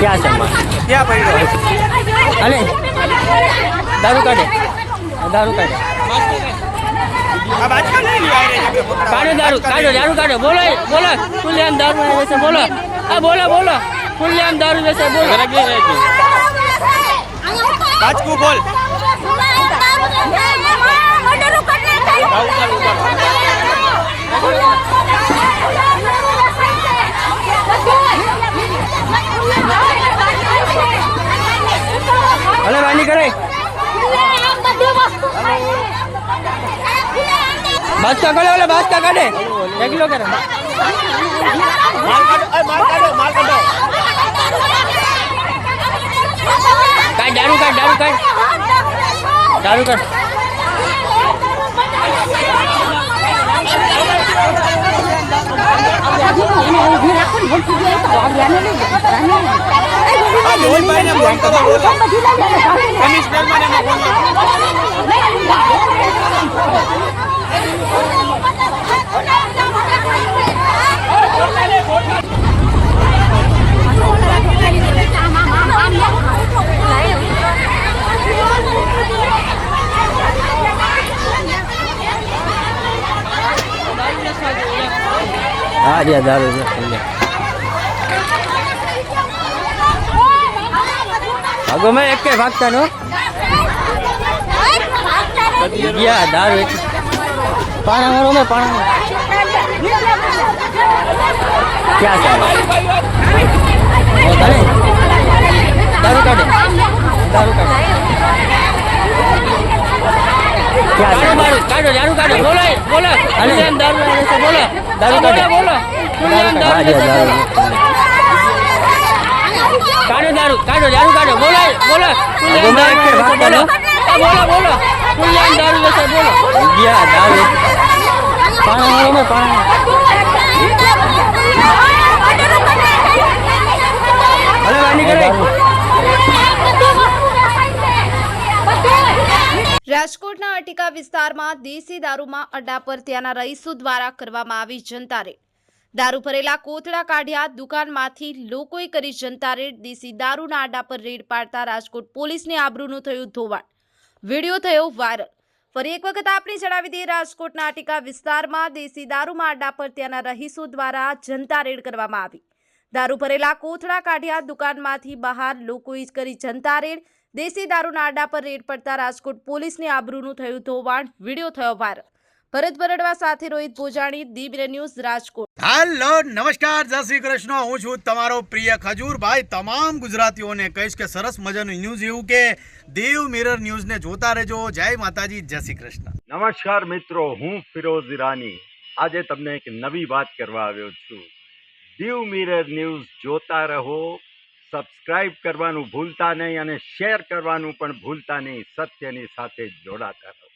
क्या છે क्या पकड़ो अरे दारू काटे अब आज का नहीं लिया है काटो दारू बोलो खुलेआम दारू वैसे बोलो बोलो खुलेआम दारू वैसे बोलो आज को बोल अरे वाली करे बस का करे बोले बस का काटे 1 किलो करे माल काटो दारू काट बोल भाई ने बोल तो बोला कमिश्नर मैंने हाँ जी दारू अगो मैं एक के भागता नो या दारू पाना मारो मैं पाना क्या दारू काटे क्या दारू काटो बोलो खुलेआम दारू ऐसे बोलो दारू काटो खुलेआम दारू ऐसे बोलो काटो बोलो खुलेआम दारू ऐसे बोलो खुलेआम दारू ऐसे बोलो या दारू पाना मारो मैं पाना अरे वाली करे રાજકોટના અટીકા વિસ્તારમાં દેશી દારૂમાં અડ્ડા પર ત્યાંના રહીશો દ્વારા કરવામાં આવી જનતા રેડ દારૂ ભરેલા કોથળા કાઢ્યા દુકાનમાંથી લોકોએ કરી જનતા રેડ દેશી દારૂના અડ્ડા પર રેડ પાડતા રાજકોટ પોલીસની આબરૂનું થયું ધોવાણ વિડીયો થયો વાયરલ ફરી એક વખત આપણે જણાવી દઈએ રાજકોટના અટીકા વિસ્તારમાં દેશી દારૂમાં અડ્ડા પર ત્યાંના રહીશો દ્વારા જનતા રેડ કરવામાં આવી દારૂ ભરેલા કોથળા કાઢ્યા દુકાનમાંથી બહાર લોકોએ કરી જનતા રેડ देसी दारूना अड्डा पर रेड पड़ता राजकोट पोलीसनी आबरूनुं थयुं धोवाण विडियो थयो वायरल भरत बरडवा साथे रोहित भोजाणी दीब्रे न्यूज राजकोट। हेलो नमस्कार जय श्री कृष्ण हूँ छूं तमारो प्रिय खजूर भाई तमाम गुजरातीओने कहीश के सरस मजानुं न्यूज एवुं के देव मिरर न्यूज ने जोता रहेजो। जय माताजी जय श्री कृष्ण। नमस्कार मित्रों हूँ फिरोज ईरानी आज तमने एक नवी बात करवा आव्यो छुं। देव मिरर न्यूज जोता रहो सब्सक्राइब करवानुं भूलता नहीं और शेर करवानुं पण भूलता नहीं सत्यनी साथे जोड़ाता रहो।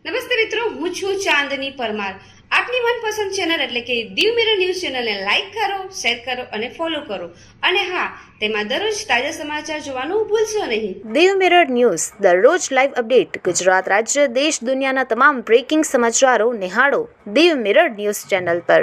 नमस्ते मित्रों हूँ छूं चांदनी परमार आपनी मनपसंद चेनल एटले के दीव मिरर न्यूज चेनल ने लाइक करो शेर करो अने फॉलो करो अने हाँ तेमां दररोज ताजा समाचार जोवानुं भूलशो नहीं। दीव मिरर न्यूज दररोज लाइव अपडेट गुजरात राज्य देश दुनियाना तमाम ब्रेकिंग समाचारों निहाळो दीव मिरर न्यूज चैनल पर।